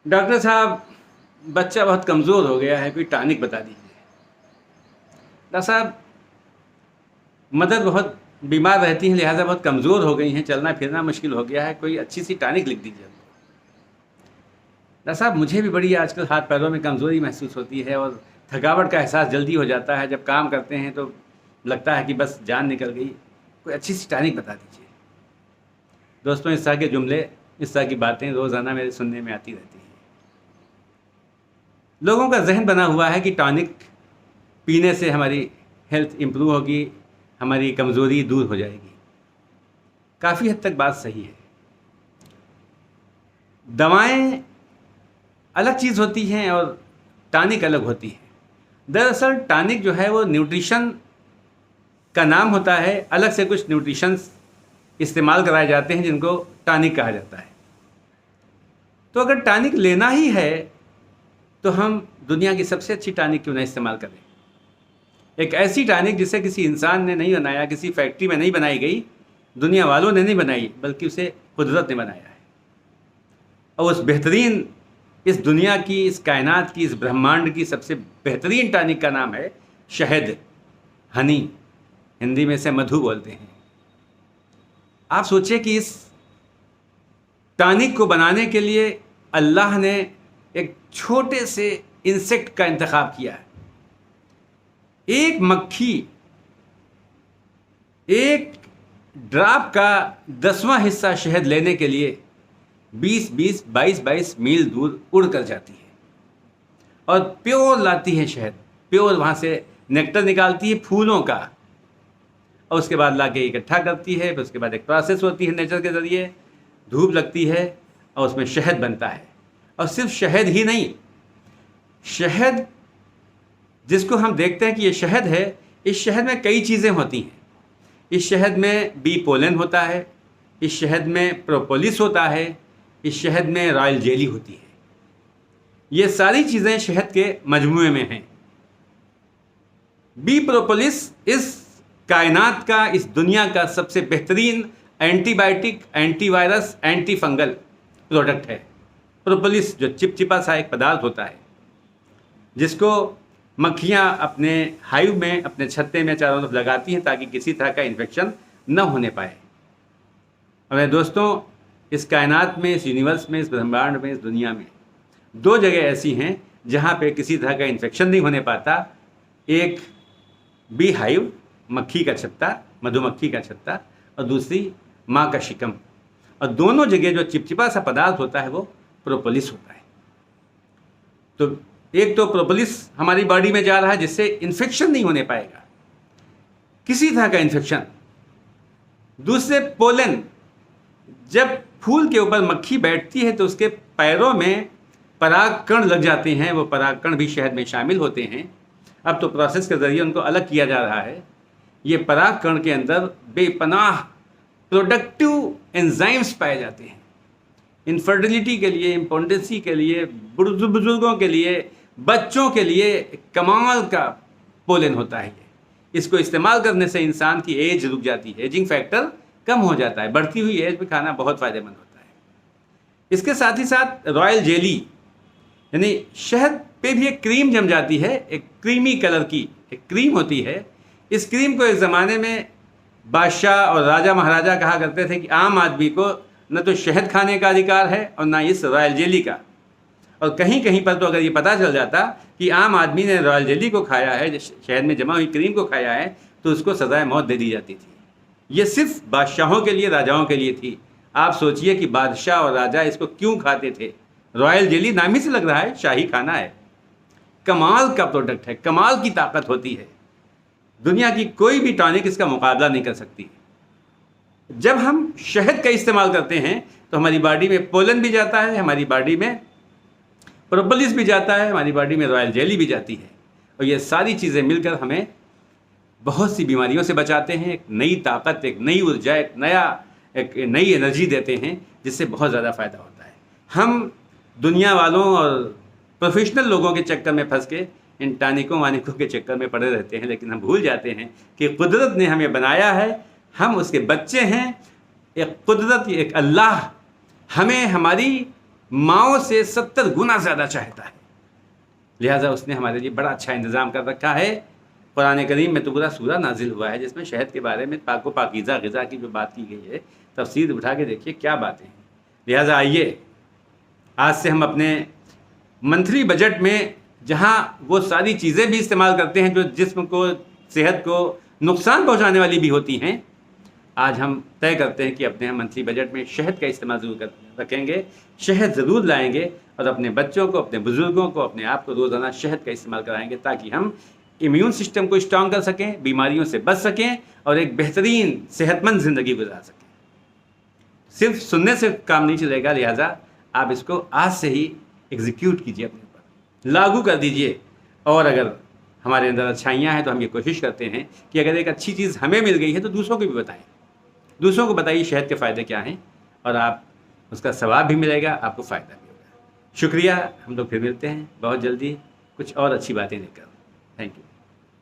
Doctor साहब, बच्चा बहुत कमज़ोर हो गया है, कोई टॉनिक बता दीजिए। डॉक्टर साहब, मदर बहुत बीमार रहती हैं, लिहाजा बहुत कमज़ोर हो गई हैं, चलना फिरना मुश्किल हो गया है, कोई अच्छी सी टॉनिक लिख दीजिए। डॉक्टर साहब, मुझे भी बड़ी आजकल हाथ पैरों में कमज़ोरी महसूस होती है और थकावट का एहसास जल्दी हो जाता है। जब काम करते हैं तो लगता है कि बस जान निकल गई, कोई अच्छी सी टॉनिक बता दीजिए। दोस्तों, इस तरह के जुमले, इस तरह की बातें रोज़ाना मेरे सुनने में आती रहती हैं। लोगों का जहन बना हुआ है कि टॉनिक पीने से हमारी हेल्थ इम्प्रूव होगी, हमारी कमज़ोरी दूर हो जाएगी। काफ़ी हद तक बात सही है। दवाएं अलग चीज़ होती हैं और टॉनिक अलग होती है। दरअसल टॉनिक जो है वो न्यूट्रिशन का नाम होता है, अलग से कुछ न्यूट्रिशंस इस्तेमाल कराए जाते हैं जिनको टॉनिक कहा जाता है। तो अगर टॉनिक लेना ही है तो हम दुनिया की सबसे अच्छी टॉनिक क्यों ना इस्तेमाल करें। एक ऐसी टॉनिक जिसे किसी इंसान ने नहीं बनाया, किसी फैक्ट्री में नहीं बनाई गई, दुनिया वालों ने नहीं बनाई, बल्कि उसे कुदरत ने बनाया है। और उस बेहतरीन, इस दुनिया की, इस कायनात की, इस ब्रह्मांड की सबसे बेहतरीन टॉनिक का नाम है शहद, हनी। हिंदी में इसे मधु बोलते हैं। आप सोचिए कि इस टॉनिक को बनाने के लिए अल्लाह ने एक छोटे से इंसेक्ट का इंतखाब किया है। एक मक्खी एक ड्राप का 10वां हिस्सा शहद लेने के लिए 20-20, 22-22 मील दूर उड़ कर जाती है और प्योर लाती है शहद। प्योर वहाँ से नेक्टर निकालती है फूलों का और उसके बाद लाके इकट्ठा करती है। फिर उसके बाद एक प्रोसेस होती है, नेचर के ज़रिए धूप लगती है और उसमें शहद बनता है। और सिर्फ शहद ही नहीं, शहद जिसको हम देखते हैं कि ये शहद है, इस शहद में कई चीज़ें होती हैं। इस शहद में बी पोलन होता है, इस शहद में प्रोपोलिस होता है, इस शहद में रॉयल जेली होती है। ये सारी चीज़ें शहद के मजमूए में हैं। बी प्रोपोलिस इस कायनात का, इस दुनिया का सबसे बेहतरीन antibiotic, antivirus, anti fungal product है। प्रोपोलिस जो चिपचिपा सा एक पदार्थ होता है जिसको मक्खियाँ अपने हाइव में, अपने छत्ते में चारों तरफ लगाती हैं ताकि किसी तरह का इन्फेक्शन न होने पाए। और मेरे दोस्तों, इस कायनात में, इस यूनिवर्स में, इस ब्रह्मांड में, इस दुनिया में 2 जगह ऐसी हैं जहाँ पे किसी तरह का इन्फेक्शन नहीं होने पाता। एक बी हाइव, मक्खी का छत्ता, मधुमक्खी का छत्ता, और दूसरी माँ का शिकम। और दोनों जगह जो चिपचिपा सा पदार्थ होता है वो प्रोपोलिस होता है। तो एक तो प्रोपोलिस हमारी बॉडी में जा रहा है जिससे इन्फेक्शन नहीं होने पाएगा, किसी तरह का इन्फेक्शन। दूसरे पोलन, जब फूल के ऊपर मक्खी बैठती है तो उसके पैरों में परागकण लग जाते हैं, वो परागकण भी शहद में शामिल होते हैं। अब तो प्रोसेस के ज़रिए उनको अलग किया जा रहा है। ये परागकण के अंदर बेपनाह प्रोडक्टिव एंजाइम्स पाए जाते हैं। इनफर्टिलिटी के लिए, इम्पोटेंसी के लिए, बुजुर्गों के लिए, बच्चों के लिए कमाल का पोलन होता है। इसको इस्तेमाल करने से इंसान की एज रुक जाती है, एजिंग फैक्टर कम हो जाता है। बढ़ती हुई एज में खाना बहुत फ़ायदेमंद होता है। इसके साथ ही साथ रॉयल जेली, यानी शहद पे भी एक क्रीम जम जाती है, एक क्रीमी कलर की एक क्रीम होती है। इस क्रीम को एक ज़माने में बादशाह और राजा महाराजा कहा करते थे कि आम आदमी को न तो शहद खाने का अधिकार है और ना इस रॉयल जेली का। और कहीं कहीं पर तो अगर ये पता चल जाता कि आम आदमी ने रॉयल जेली को खाया है, शहद में जमा हुई क्रीम को खाया है, तो उसको सज़ाए मौत दे दी जाती थी। ये सिर्फ बादशाहों के लिए, राजाओं के लिए थी। आप सोचिए कि बादशाह और राजा इसको क्यों खाते थे। रॉयल जेली नाम ही से लग रहा है शाही खाना है। कमाल का प्रोडक्ट है, कमाल की ताकत होती है। दुनिया की कोई भी टॉनिक इसका मुकाबला नहीं कर सकती। जब हम शहद का इस्तेमाल करते हैं तो हमारी बॉडी में पोलन भी जाता है, हमारी बॉडी में प्रोपोलिस भी जाता है, हमारी बॉडी में रॉयल जेली भी जाती है। और ये सारी चीज़ें मिलकर हमें बहुत सी बीमारियों से बचाते हैं। एक नई ताकत, एक नई ऊर्जा, एक नई एनर्जी देते हैं जिससे बहुत ज़्यादा फ़ायदा होता है। हम दुनिया वालों और प्रोफेशनल लोगों के चक्कर में फंस के इन टॉनिकों वानिकों के चक्कर में पड़े रहते हैं, लेकिन हम भूल जाते हैं कि कुदरत ने हमें बनाया है, हम उसके बच्चे हैं। एक कुदरत, एक अल्लाह हमें हमारी माओ से 70 गुना ज़्यादा चाहता है। लिहाजा उसने हमारे लिए बड़ा अच्छा इंतज़ाम कर रखा है। कुरान करीम में तो पूरा सूरा नाजिल हुआ है जिसमें शहद के बारे में पाक व पाकीज़ा ग़िज़ा की जो बात की गई है, तफसीर उठा के देखिए क्या बातें हैं। लिहाजा आइए आज से हम अपने मंथली बजट में जहाँ वो सारी चीज़ें भी इस्तेमाल करते हैं जो जिस्म को, सेहत को नुकसान पहुँचाने वाली भी होती हैं, आज हम तय करते हैं कि अपने मंथली बजट में शहद का इस्तेमाल ज़रूर रखेंगे, शहद ज़रूर लाएंगे और अपने बच्चों को, अपने बुज़ुर्गों को, अपने आप को रोज़ाना शहद का इस्तेमाल कराएंगे ताकि हम इम्यून सिस्टम को स्ट्रॉन्ग कर सकें, बीमारियों से बच सकें और एक बेहतरीन सेहतमंद ज़िंदगी गुजार सकें। सिर्फ सुनने से काम नहीं चलेगा, लिहाजा आप इसको आज से ही एग्जीक्यूट कीजिए, अपने ऊपर लागू कर दीजिए। और अगर हमारे अंदर अच्छाइयाँ हैं तो हम ये कोशिश करते हैं कि अगर एक अच्छी चीज़ हमें मिल गई है तो दूसरों को भी बताएं, दूसरों को बताइए शहद के फ़ायदे क्या हैं और आप उसका सवाब भी मिलेगा, आपको फ़ायदा भी होगा। शुक्रिया, हम लोग फिर मिलते हैं बहुत जल्दी कुछ और अच्छी बातें लेकर। Thank you.